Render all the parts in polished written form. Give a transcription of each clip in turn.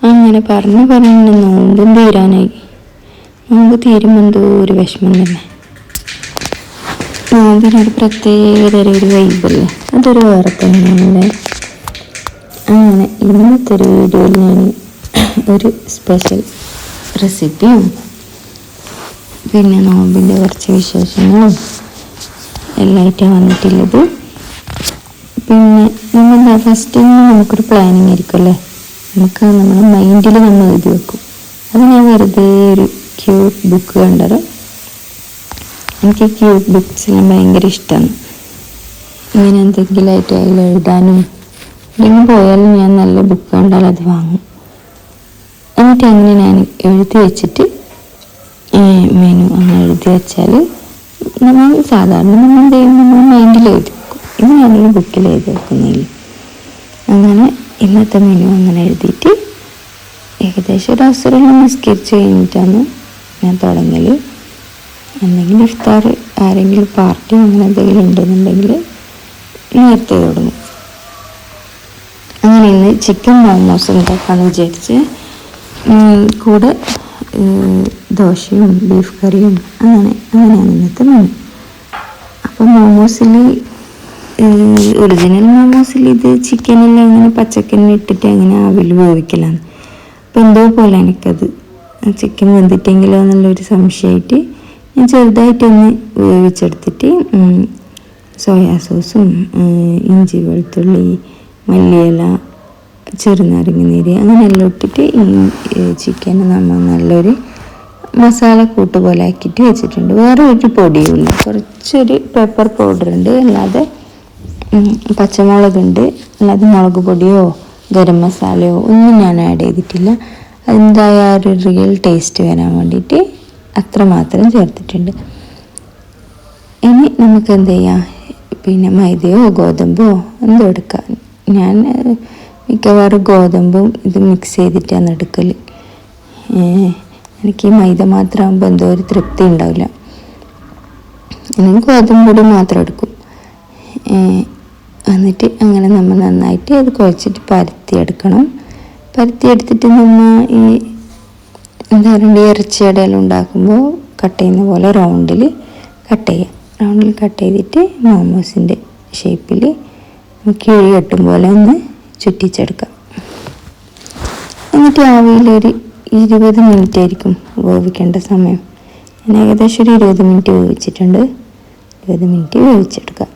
അങ്ങനെ പറഞ്ഞ് നോമ്പും തീരാനായി. നോമ്പ് തീരുമ്പോൾ എന്തോ ഒരു വിഷമം തന്നെ. നോമ്പിനൊരു പ്രത്യേകതര ഒരു വൈബല്ലേ, അതൊരു വേറെ തന്നെയാണല്ലേ. അങ്ങനെ ഇന്നത്തെ ഒരു വീഡിയോയിൽ ഞാൻ ഒരു സ്പെഷ്യൽ റെസിപ്പിയും പിന്നെ നോമ്പിൻ്റെ കുറച്ച് വിശേഷങ്ങളും എല്ലായിട്ടും വന്നിട്ടുള്ളത്. പിന്നെ നമ്മൾ ഫസ്റ്റ് നമുക്കൊരു പ്ലാനിങ് ആയിരിക്കും അല്ലേ, നമുക്ക് നമ്മുടെ മൈൻഡിൽ നമ്മൾ എഴുതി വെക്കും. അത് ഞാൻ വെറുതെ ഒരു ക്യൂട്ട് ബുക്ക് കണ്ടത്. എനിക്ക് ക്യൂട്ട് ബുക്ക്സെല്ലാം ഭയങ്കര ഇഷ്ടമാണ്. ഇങ്ങനെ എന്തെങ്കിലുമായിട്ട് അതിൽ എഴുതാനും എവിടെയെങ്കിലും പോയാലും ഞാൻ നല്ല ബുക്ക് കണ്ടാൽ അത് വാങ്ങും. എന്നിട്ട് അങ്ങനെ ഞാൻ എഴുതി വെച്ചിട്ട് മെനു അങ്ങനെ എഴുതി വെച്ചാൽ നമ്മൾ സാധാരണ നമ്മൾ എന്ത് ചെയ്യും, നമ്മൾ മൈൻഡിൽ എഴുതി വെക്കും. ഇത് ഞാനൊരു ബുക്കിൽ എഴുതി വെക്കുന്നില്ല. അങ്ങനെ ഇന്നത്തെ മെനു അങ്ങനെ എഴുതിയിട്ട് ഏകദേശം ഒരു അസുരെല്ലാം നിസ്കരിച്ച് കഴിഞ്ഞിട്ടാണ് ഞാൻ തുടങ്ങൽ. എന്തെങ്കിലും ഇഫ്താർ ആരെങ്കിലും പാർട്ടി അങ്ങനെ എന്തെങ്കിലും ഉണ്ടെന്നുണ്ടെങ്കിൽ നേരത്തെ തുടങ്ങും. അങ്ങനെ ഇന്ന് ചിക്കൻ മോമോസ് ഉണ്ടാക്കാമെന്ന് വിചാരിച്ച് കൂടെ ദോശയും ബീഫ് കറിയും അങ്ങനെയാണ് ഇന്നത്തെ മെനു. അപ്പം മോമോസിൽ ഒറിജിനൽ മോമോസിൽ ഇത് ചിക്കനെല്ലാം ഇങ്ങനെ പച്ചക്കന്നെ ഇട്ടിട്ട് അങ്ങനെ ആവിൽ വേവിക്കലാണ്. അപ്പം എന്തോ പോലെ എനിക്കത് ചിക്കൻ വെന്തിട്ടെങ്കിലോ എന്നുള്ളൊരു സംശയമായിട്ട് ഞാൻ ചെറുതായിട്ടൊന്ന് വേവിച്ചെടുത്തിട്ട് സോയാ സോസും ഇഞ്ചി വെളുത്തുള്ളി മല്ലിയില ചെറുനാരങ്ങ നീര് അങ്ങനെയെല്ലാം ഇട്ടിട്ട് ഈ ചിക്കൻ നമ്മൾ നല്ലൊരു മസാലക്കൂട്ട് പോലെ ആക്കിയിട്ട് വെച്ചിട്ടുണ്ട്. വേറെ ഒരു പൊടിയുമില്ല, കുറച്ചൊരു പെപ്പർ പൗഡർ ഉണ്ട്, അല്ലാതെ പച്ചമുളകുണ്ട്, അല്ലാതെ മുളക് പൊടിയോ ഗരം മസാലയോ ഒന്നും ഞാൻ ആഡ് ചെയ്തിട്ടില്ല. അതിൻ്റെതായ ഒരു റിയൽ ടേസ്റ്റ് വരാൻ വേണ്ടിയിട്ട് അത്രമാത്രം ചേർത്തിട്ടുണ്ട്. ഇനി നമുക്ക് എന്ത് ചെയ്യാം, പിന്നെ മൈദയോ ഗോതമ്പോ എന്തോ എടുക്കാം. ഞാൻ മിക്കവാറും ഗോതമ്പും ഇത് മിക്സ് ചെയ്തിട്ടാണ് എടുക്കൽ. എനിക്ക് ഈ മൈദ മാത്രമാകുമ്പോൾ എന്തോ ഒരു തൃപ്തി ഉണ്ടാവില്ല. എനിക്ക് ഗോതമ്പ് പൊടി മാത്രം എടുക്കും. എന്നിട്ട് അങ്ങനെ നമ്മൾ നന്നായിട്ട് അത് കുഴച്ചിട്ട് പരത്തിയെടുക്കണം. പരത്തിയെടുത്തിട്ട് നമ്മൾ ഈ എന്താ പറയുക, ഇറച്ചിയടയെല്ലാം ഉണ്ടാക്കുമ്പോൾ കട്ട് ചെയ്യുന്ന പോലെ റൗണ്ടിൽ കട്ട് ചെയ്യാം. റൗണ്ടിൽ കട്ട് ചെയ്തിട്ട് മോമോസിൻ്റെ ഷേപ്പിൽ കിഴി കെട്ടും പോലെ ഒന്ന് ചുറ്റിച്ചെടുക്കാം. എന്നിട്ട് ആവിയിലൊരു 20 മിനിറ്റ് ആയിരിക്കും വേവിക്കേണ്ട സമയം. ഞാൻ ഏകദേശം ഒരു 20 മിനിറ്റ് വേവിച്ചിട്ടുണ്ട്. 20 മിനിറ്റ് വേവിച്ചെടുക്കാം.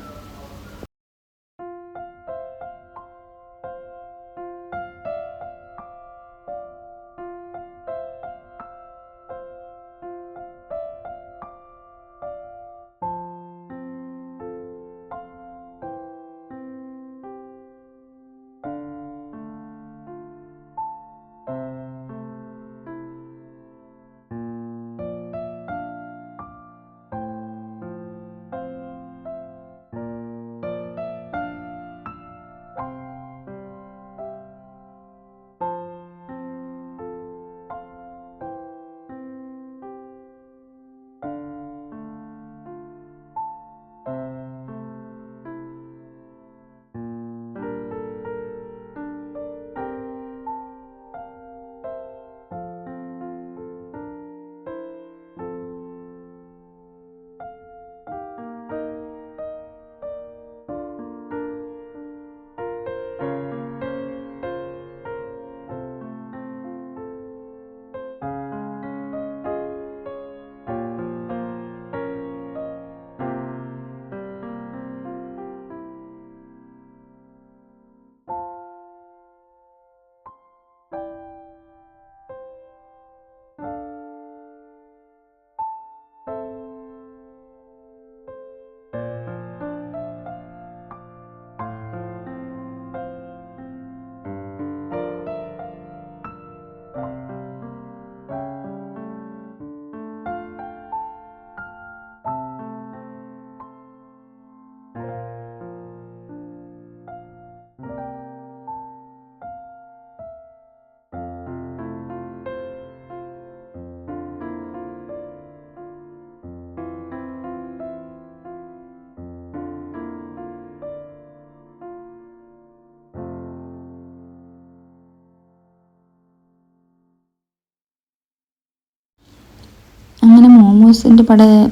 അങ്ങനെ മോമോസിൻ്റെ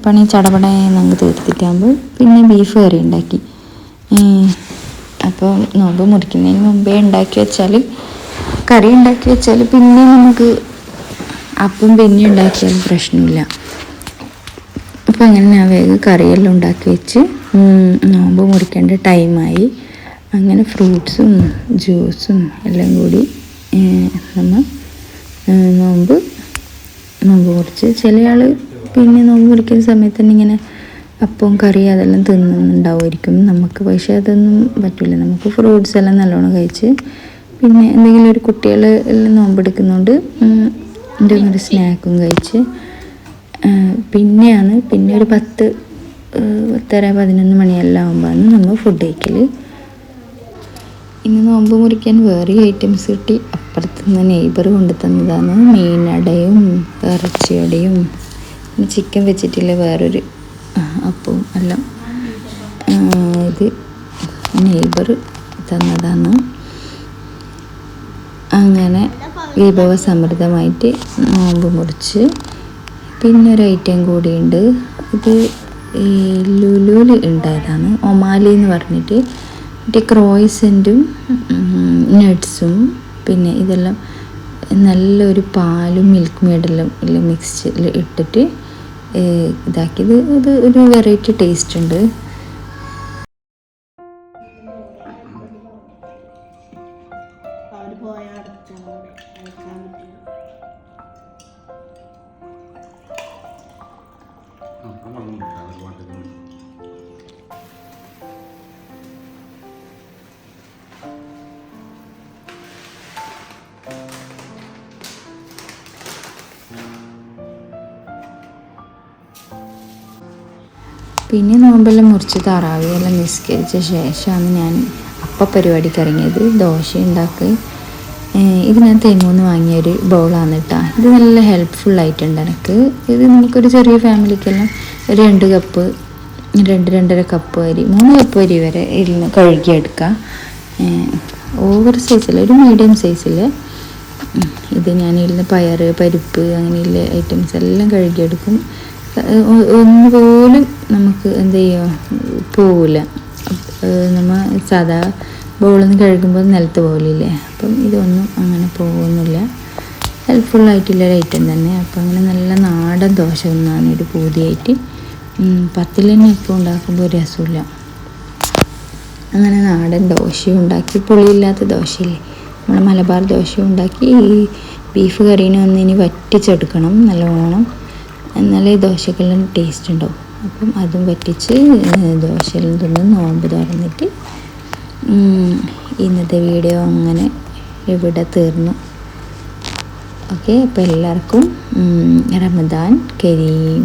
പണി ചടപടയെന്നങ്ങ് തീർത്തിട്ടാകുമ്പോൾ പിന്നെ ബീഫ് കറി ഉണ്ടാക്കി. അപ്പോൾ നോമ്പ് മുറിക്കുന്നതിന് മുമ്പേ ഉണ്ടാക്കി വെച്ചാൽ, കറി ഉണ്ടാക്കി വെച്ചാൽ പിന്നെ നമുക്ക് അപ്പം പിന്നെ ഉണ്ടാക്കിയാൽ പ്രശ്നമില്ല. അപ്പോൾ അങ്ങനെ ഞാൻ വേഗം കറിയെല്ലാം ഉണ്ടാക്കി വെച്ച് നോമ്പ് മുറിക്കേണ്ട ടൈമായി. അങ്ങനെ ഫ്രൂട്ട്സും ജ്യൂസും എല്ലാം കൂടി നമ്മൾ നോമ്പ് മുറിച്ച്. ചില ആൾ പിന്നെ നോമ്പ് മുറിക്കുന്ന സമയത്ത് തന്നെ ഇങ്ങനെ അപ്പം കറി അതെല്ലാം തിന്നുന്നുണ്ടാവുമായിരിക്കും. നമുക്ക് പക്ഷേ അതൊന്നും പറ്റില്ല. നമുക്ക് ഫ്രൂട്ട്സ് എല്ലാം നല്ലോണം കഴിച്ച് പിന്നെ എന്തെങ്കിലും ഒരു കുട്ടികൾ എല്ലാം നോമ്പെടുക്കുന്നുണ്ട് എന്തെങ്കിലും ഒരു സ്നാക്കും കഴിച്ച് പിന്നെ ഒരു 10, 10, 11 മണിയെല്ലാം ആകുമ്പോഴാണ് നമ്മൾ ഫുഡ് കഴിക്കൽ. ഇന്ന് നോമ്പ് മുറിക്കാൻ വേറെ ഐറ്റംസ് കിട്ടി. അപ്പുറത്തുനിന്ന് നെയ്ബർ കൊണ്ടു തന്നതാണ്. മീനടയും ഇറച്ചിയടയും പിന്നെ ചിക്കൻ വെച്ചിട്ടുള്ള വേറൊരു അപ്പവും എല്ലാം ഇത് നെയ്ബർ തന്നതാണ്. അങ്ങനെ വിഭവസമൃദ്ധമായിട്ട് നോമ്പ് മുറിച്ച്. പിന്നെ ഒരു ഐറ്റം കൂടിയുണ്ട്. ഇത് ലുലുവിൽ ഉണ്ടായതാണ്. ഒമാലി എന്ന് പറഞ്ഞിട്ട് മറ്റേ ക്രോയിസൻറ്റും നട്ട്സും പിന്നെ ഇതെല്ലാം നല്ലൊരു പാലും മിൽക്ക് മെയ്ഡെല്ലാം മിക്സ് ഇട്ടിട്ട് ഇതാക്കിയത്. ഇത് ഒരു വെറൈറ്റി ടേസ്റ്റ് ഉണ്ട്. പിന്നെ നോമ്പെല്ലാം മുറിച്ച് തറാവിയെല്ലാം നിസ്കരിച്ച ശേഷമാണ് ഞാൻ പരിപാടിക്ക് ഇറങ്ങിയത്. ദോശ ഉണ്ടാക്കി. ഇത് ഞാൻ തെങ്ങൂന്ന് വാങ്ങിയൊരു ബൗളാണ് കേട്ടോ. ഇത് നല്ല ഹെൽപ്ഫുള്ളായിട്ടുണ്ട് എനിക്ക്. ഇത് നമുക്കൊരു ചെറിയ ഫാമിലിക്കെല്ലാം ഒരു 2 കപ്പ് 2-2.5 കപ്പ് അരി 3 കപ്പ് അരി വരെ ഇരുന്ന് കഴുകിയെടുക്കാം. ഓവർ സൈസിൽ ഒരു മീഡിയം സൈസിൽ ഇത് ഞാൻ ഇരുന്ന് പയറ് പരിപ്പ് അങ്ങനെയുള്ള ഐറ്റംസ് എല്ലാം കഴുകിയെടുക്കും. ഒന്നുപോലും നമുക്ക് എന്ത് ചെയ്യുക പോവില്ല. നമ്മൾ സാധാ ബൗളൊന്നും കഴുകുമ്പോൾ നിലത്ത് പോകില്ലേ, അപ്പം ഇതൊന്നും അങ്ങനെ പോകുന്നില്ല. ഹെൽപ്ഫുള്ളായിട്ടുള്ളൊരു ഐറ്റം തന്നെ. അപ്പം അങ്ങനെ നല്ല നാടൻ ദോശ ഒന്നാണ് ഒരു പൂതിയായിട്ട്. പത്തിൽ തന്നെ ഇപ്പോൾ ഉണ്ടാക്കുമ്പോൾ ഒരു രസമില്ല. അങ്ങനെ നാടൻ ദോശയും ഉണ്ടാക്കി. പുളിയില്ലാത്ത ദോശയില്ലേ, നമ്മൾ മലബാർ ദോശയും ഉണ്ടാക്കി. ഈ ബീഫ് കറീനെ ഒന്നിനി വറ്റിച്ചെടുക്കണം നല്ലോണം, എന്നാലേ ദോശക്കെല്ലാം ടേസ്റ്റ് ഉണ്ടാവും. അപ്പം അതും വറ്റിച്ച് ദോശയെല്ലാം തിന്ന് നോമ്പ് തുറന്നിട്ട് ഇന്നത്തെ വീഡിയോ അങ്ങനെ ഇവിടെ തീർന്നു. ഓക്കെ, അപ്പോൾ എല്ലാവർക്കും റമദാൻ കരീം.